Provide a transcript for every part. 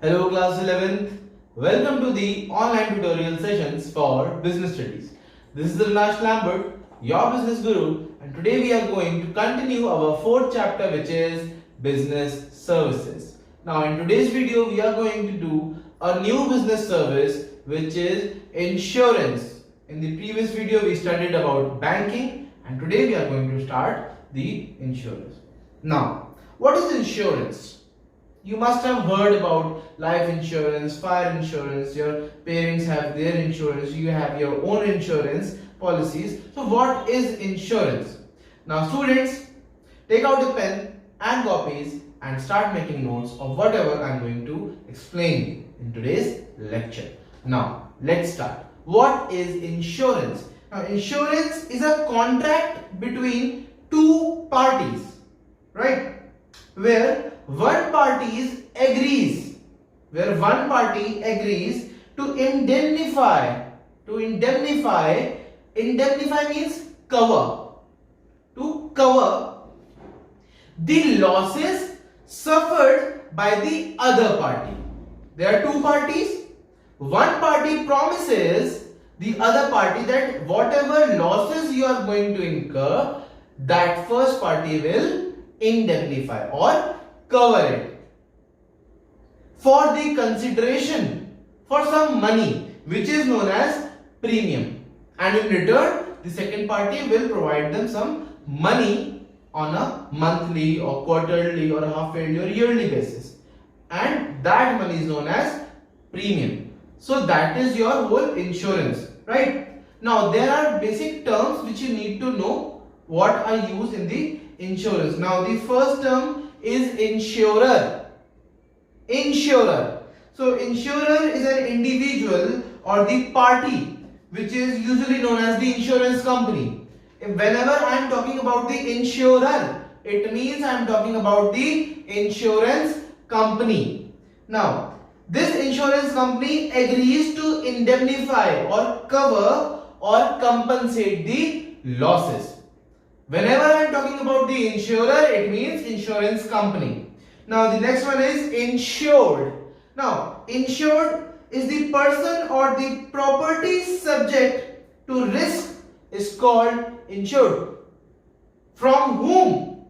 Hello class 11th. Welcome to the online tutorial sessions for business studies. This is Avinash Lambert, your business guru, and today we are going to continue our fourth chapter, which is business services. Now in today's video we are going to do a new business service, which is insurance. In the previous video we studied about banking, and today we are going to start the insurance. Now, what is insurance? You must have heard about life insurance, fire insurance, your parents have their insurance, you have your own insurance policies. So what is insurance? Now students, take out a pen and copies and start making notes of whatever I am going to explain in today's lecture. Now let's start. What is insurance? Now insurance is a contract between two parties, right? Where one party agrees to indemnify. Indemnify means cover. To cover the losses suffered by the other party. There are two parties. One party promises the other party that whatever losses you are going to incur, that first party will indemnify or cover it for the consideration for some money, which is known as premium, and in return the second party will provide them some money on a monthly or quarterly or half yearly or yearly basis, and that money is known as premium. So that is your whole insurance, right? Now there are basic terms which you need to know what are used in the insurance. Now the first term is insurer. So insurer is an individual or the party which is usually known as the insurance company. Whenever I am talking about the insurer, it means I am talking about the insurance company. Now this insurance company agrees to indemnify or cover or compensate the losses. Whenever I am talking about the insurer, it means insurance company. Now the next one is insured. Now insured is the person or the property subject to risk is called insured. From whom?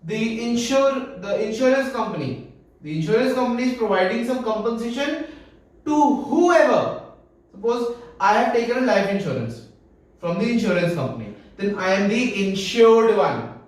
The insurance company. The insurance company is providing some compensation to whoever. Suppose I have taken a life insurance from the insurance company. Then I am the insured one.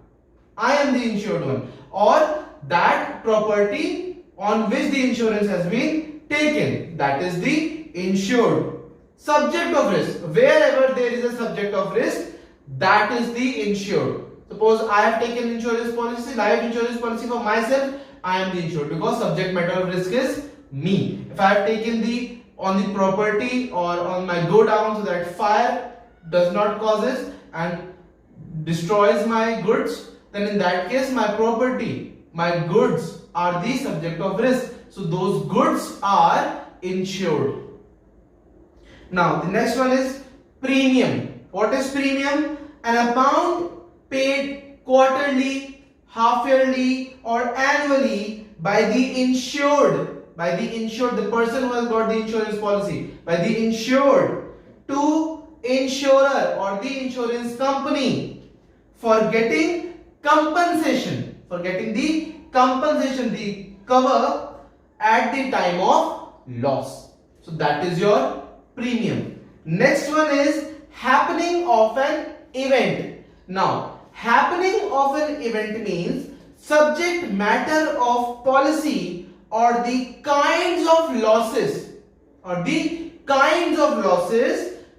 Or that property on which the insurance has been taken, that is the insured. Subject of risk. Wherever there is a subject of risk, that is the insured. Suppose I have taken insurance policy, life insurance policy for myself, I am the insured because subject matter of risk is me. If I have taken on the property or on my go down so that fire does not cause it and destroys my goods, then in that case my property, my goods are the subject of risk. So those goods are insured. Now the next one is premium. What is premium? An amount paid quarterly, half yearly or annually by the insured, the person who has got the insurance policy, by the insured to insurer or the insurance company for getting compensation, the cover at the time of loss. So that is your premium. Next one is happening of an event. Now happening of an event means subject matter of policy or the kinds of losses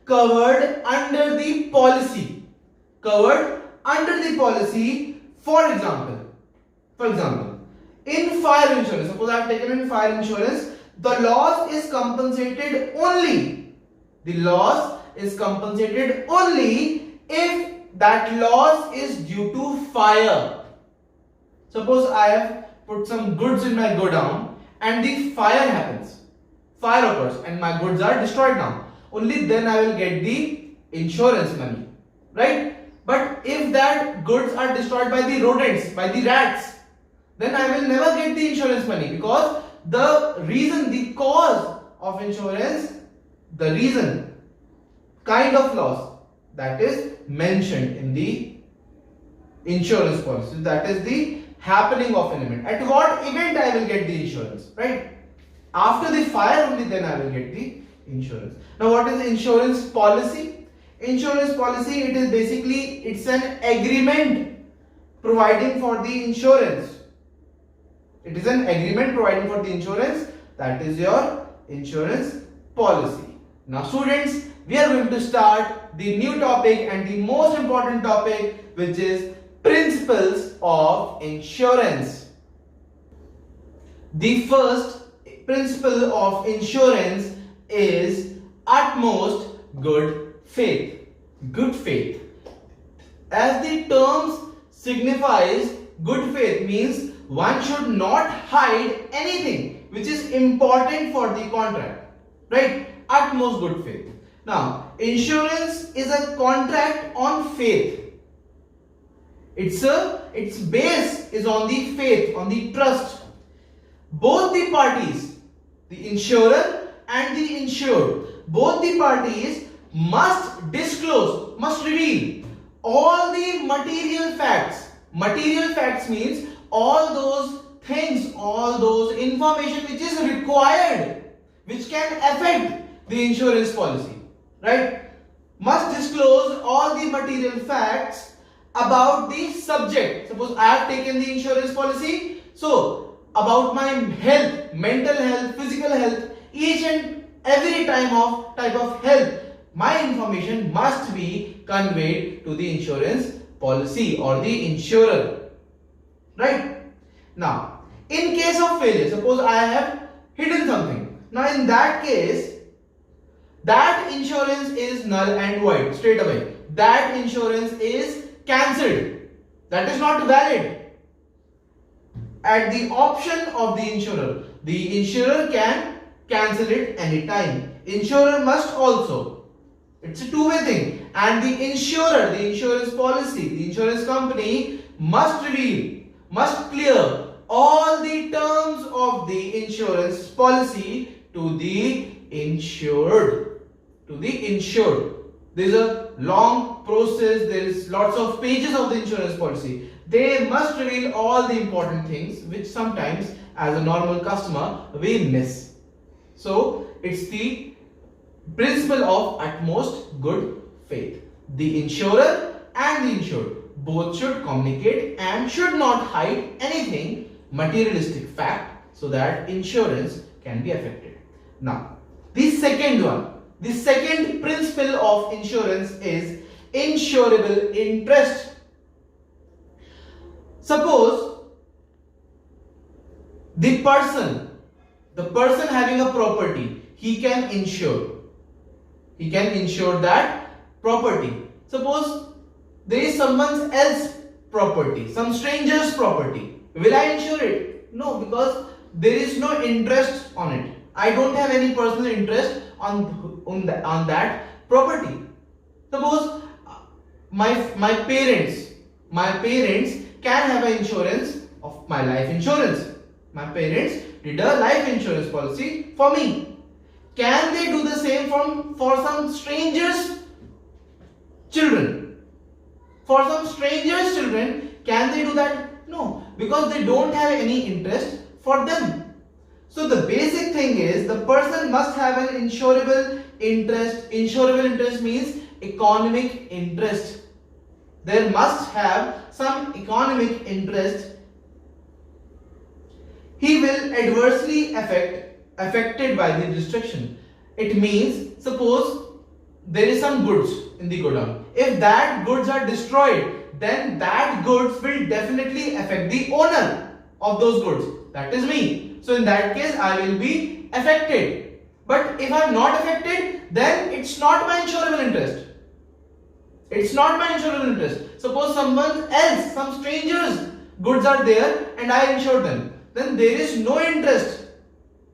covered under the policy. For example, in fire insurance, suppose I have taken in fire insurance, the loss is compensated only if that loss is due to fire. Suppose I have put some goods in my godown and the fire happens, fire occurs and my goods are destroyed now. Only then I will get the insurance money, right? But if that goods are destroyed by the rodents, by the rats, then I will never get the insurance money because the reason, the cause of insurance, the reason, kind of loss that is mentioned in the insurance policy. That is the happening of an event. At what event I will get the insurance, right? After the fire only then I will get the insurance. Now what is insurance policy? Insurance policy, it is basically, it's an agreement providing for the insurance. It is an agreement providing for the insurance, that is your insurance policy. Now students, we are going to start the new topic and the most important topic, which is principles of insurance. The first principle of insurance is utmost good faith. Good faith. As the terms signifies, good faith means one should not hide anything which is important for the contract, right? Utmost good faith. Now, insurance is a contract on faith. Its base is on the faith, on the trust. Both the parties, the insurer and the insured, both the parties must disclose, must reveal all the material facts. Material facts means all those things, all those information which is required, which can affect the insurance policy, right? Must disclose all the material facts about the subject. Suppose I have taken the insurance policy, so about my health, mental health, physical health, each and every type of health, my information must be conveyed to the insurance policy or the insurer, right? Now, in case of failure, suppose I have hidden something. Now, in that case, that insurance is null and void straight away. That insurance is cancelled. That is not valid. At the option of the insurer can cancel it anytime. Insurer must also. It's a two-way thing. And the insurer, the insurance policy, the insurance company must reveal, must clear all the terms of the insurance policy to the insured. There is a long process, there is lots of pages of the insurance policy. They must reveal all the important things which sometimes as a normal customer we miss. So it's the principle of utmost good faith. The insurer and the insured both should communicate and should not hide anything materialistic fact so that insurance can be affected. Now, the second principle of insurance is insurable interest. Suppose the person having a property, he can insure that property. Suppose there is someone else's property, some stranger's property. Will I insure it? No, because there is no interest on it. I don't have any personal interest on that property. Suppose my parents can have an insurance of my life insurance. My parents did a life insurance policy for me. Can they do the same for some strangers' children? For some strangers' children, can they do that? No, because they don't have any interest for them. So the basic thing is the person must have an insurable interest. Insurable interest means economic interest. There must have some economic interest. He will adversely affected by the destruction. It means suppose there is some goods in the godown. If that goods are destroyed, then that goods will definitely affect the owner of those goods. That is me. So in that case, I will be affected. But if I am not affected, then it's not my insurable interest. It's not my insurable interest. Suppose someone else, some strangers' goods are there and I insure them. Then there is no interest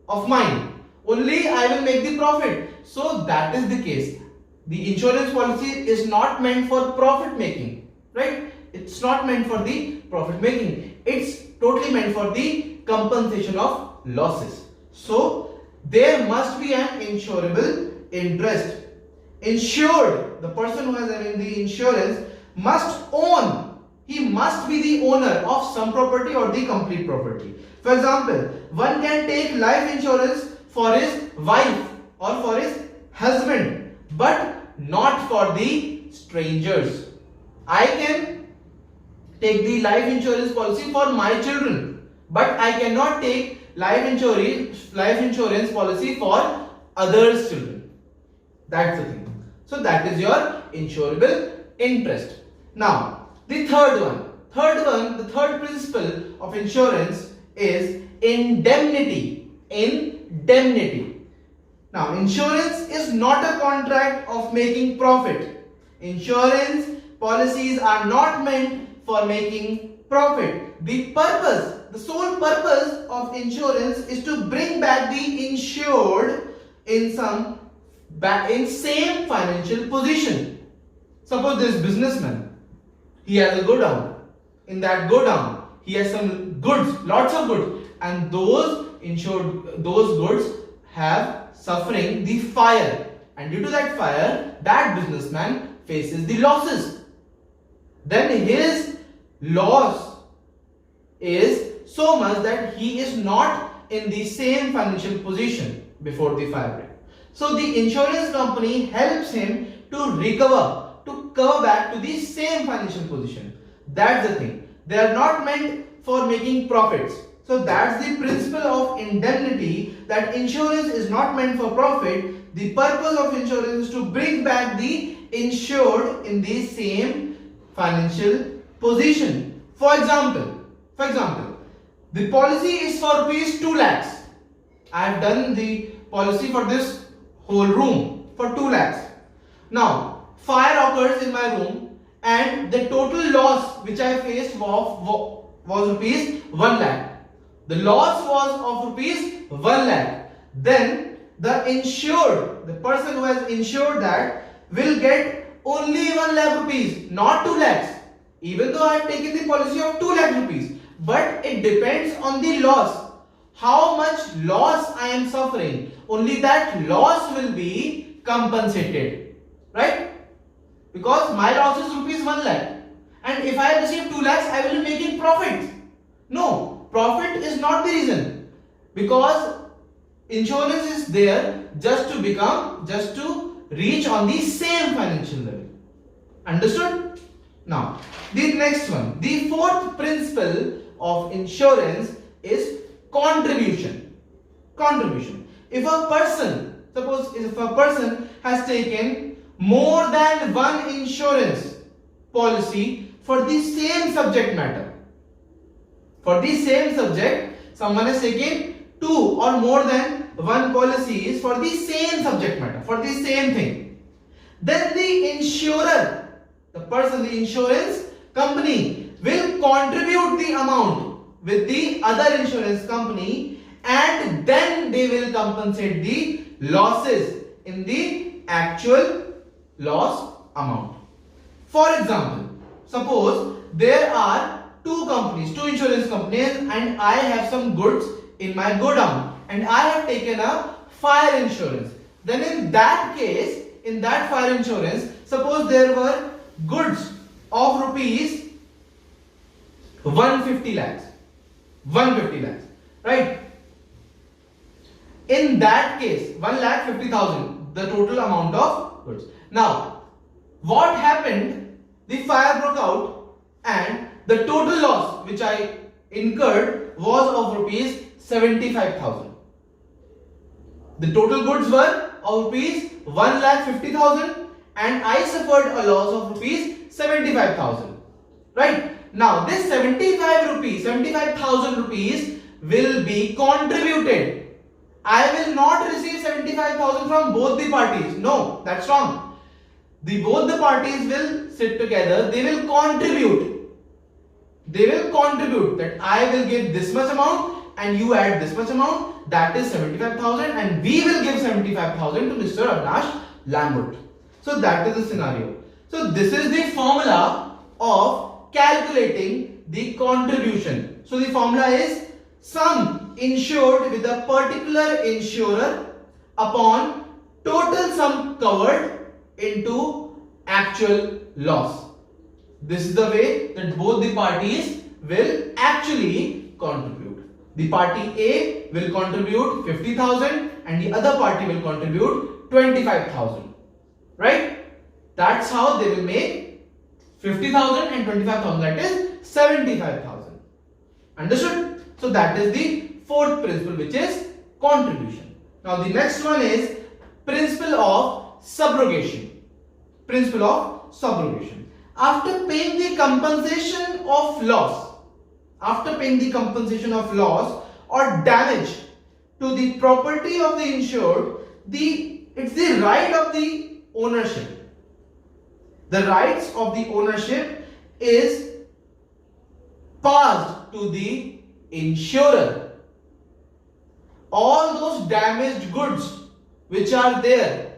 of mine. Only I will make the profit. So that is the case. The insurance policy is not meant for profit making, right? It's not meant for the profit making. It's totally meant for the compensation of losses. So there must be an insurable interest. Insured, the person who has having the insurance must own, he must be the owner of some property or the complete property. For example, one can take life insurance for his wife or for his husband, but not for the strangers. I can take the life insurance policy for my children, but I cannot take life insurance policy for others' children. That's the thing. So that is your insurable interest. Now, the third principle of insurance is indemnity. Indemnity. Now, insurance is not a contract of making profit. Insurance policies are not meant for making profit. The sole purpose of insurance is to bring back the insured in same financial position. Suppose this businessman, he has a godown. In that godown, he has some goods, lots of goods, and those goods have suffering the fire, and due to that fire, that businessman faces the losses. Then his loss is so much that he is not in the same financial position before the fire break. So the insurance company helps him to recover, to cover back to the same financial position. That's the thing. They are not meant for making profits. So that's the principle of indemnity, that insurance is not meant for profit. The purpose of insurance is to bring back the insured in the same financial position. For example, the policy is for rupees 2 lakhs. I have done the policy for this whole room for 2 lakhs. Now, fire occurs in my room and the total loss which I faced was rupees 1 lakh. The loss was of rupees 1 lakh. Then the insured, the person who has insured that, will get only 1 lakh rupees, not 2 lakhs. Even though I have taken the policy of 2 lakh rupees, but it depends on the loss. How much loss I am suffering, only that loss will be compensated, right? Because my loss is rupees 1 lakh, and if I receive 2 lakhs, I will be making profit. No, profit is not the reason, because insurance is there just to reach on the same financial level. Understood? Now, the next one, the fourth principle of insurance is contribution. Contribution. If a person has taken more than one insurance policy for the same subject matter, for the same subject, someone has taken 2 or more than 1 policies for the same subject matter, for the same thing, then the insurer, the insurance company, will contribute the amount with the other insurance company, and then they will compensate the losses in the actual loss amount. For example, suppose there are two insurance companies, and I have some goods in my godown, and I have taken a fire insurance. Then in that case, in that fire insurance, suppose there were goods of rupees 150 lakhs, right? In that case, 1,50,000, the total amount of goods. Now, what happened? The fire broke out, and the total loss which I incurred was of rupees 75,000. The total goods were of rupees 1,50,000, and I suffered a loss of rupees 75,000. Right? Now, this 75,000 rupees will be contributed. I will not receive 75,000 from both the parties. No, that's wrong. Both the parties will sit together. They will contribute. That I will give this much amount and you add this much amount. That is 75,000, and we will give 75,000 to Mr. Avinash Lambert. So that is the scenario. So this is the formula of calculating the contribution. So the formula is sum sum insured with a particular insurer upon total sum covered into actual loss. This is the way that both the parties will actually contribute. The party A will contribute 50,000 and the other party will contribute 25,000. Right? That's how they will make 50,000 and 25,000, that is 75,000. Understood? So that is the fourth principle, which is contribution. Now the next one is principle of subrogation. Principle of subrogation. After paying the compensation of loss, or damage to the property of the insured, it's the right of the ownership. The rights of the ownership is passed to the insurer. All those damaged goods which are there,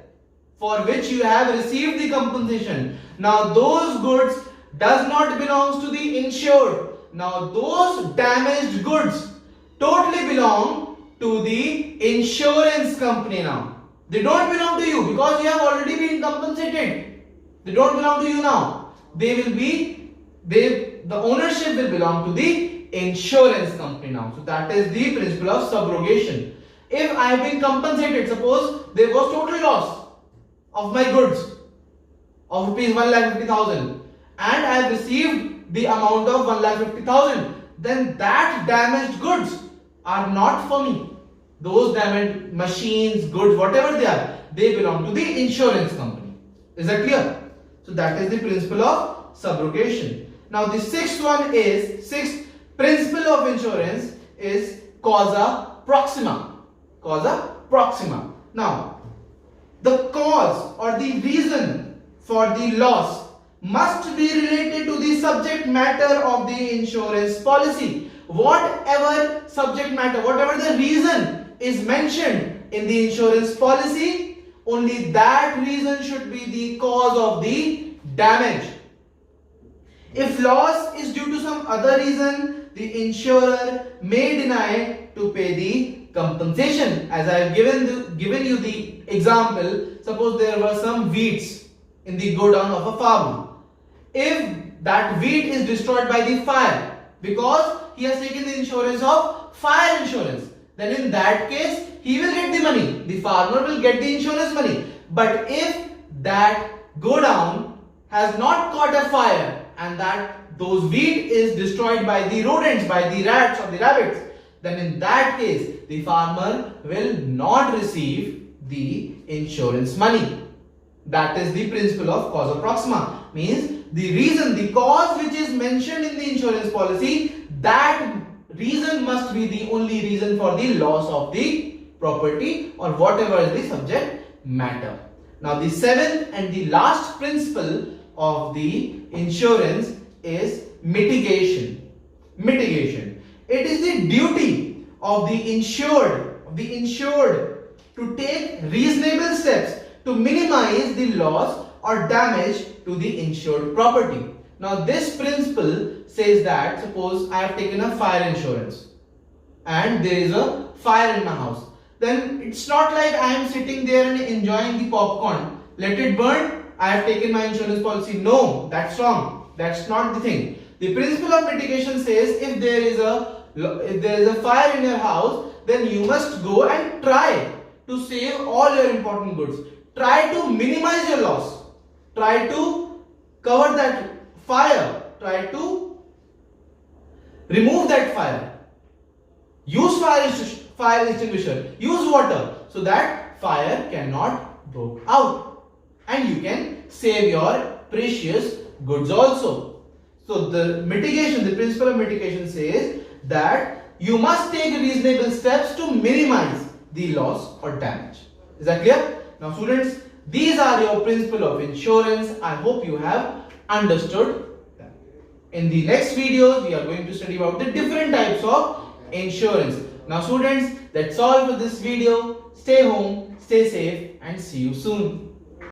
for which you have received the compensation, now those goods does not belong to the insured. Now those damaged goods totally belong to the insurance company now. They don't belong to you because you have already been compensated. They don't belong to you now. The ownership will belong to the insurance company now. So that is the principle of subrogation. If I have been compensated, suppose there was total loss of my goods of rupees 1,50,000 and I have received the amount of 1,50,000, then that damaged goods are not for me. Those damaged machines, goods, whatever they are, they belong to the insurance company. Is that clear? So that is the principle of subrogation. Now the sixth principle of insurance is causa proxima. Causa proxima. Now the cause or the reason for the loss must be related to the subject matter of the insurance policy. Whatever subject matter, whatever the reason is mentioned in the insurance policy, only that reason should be the cause of the damage. If loss is due to some other reason, the insurer may deny to pay the compensation. As I have given you the example, suppose there were some weeds in the godown of a farmer. If that wheat is destroyed by the fire because he has taken the insurance of fire insurance, then in that case he will get the money. The farmer will get the insurance money. But if that godown has not caught a fire and that those wheat is destroyed by the rodents, by the rats or the rabbits, then in that case the farmer will not receive the insurance money. That is the principle of causa proxima. Means the reason, the cause which is mentioned in the insurance policy, that reason must be the only reason for the loss of the property or whatever is the subject matter. Now the seventh and the last principle of the insurance is mitigation. Mitigation. It is the duty of the insured to take reasonable steps to minimize the loss or damage to the insured property. Now this principle says that suppose I have taken a fire insurance and there is a fire in my house. Then it's not like I am sitting there and enjoying the popcorn. Let it burn. I have taken my insurance policy. No, that's wrong. That's not the thing. The principle of mitigation says if there is a fire in your house, then you must go and try to save all your important goods. Try to minimize your loss. Try to cover that fire. Try to remove that fire. Use fire extinguisher. Use water so that fire cannot break out. And you can save your precious goods also. So the principle of mitigation says that you must take reasonable steps to minimize the loss or damage. Is that clear? Now students, these are your principle of insurance. I hope you have understood them. In the next video, we are going to study about the different types of insurance. Now students, that's all for this video. Stay home, stay safe and see you soon.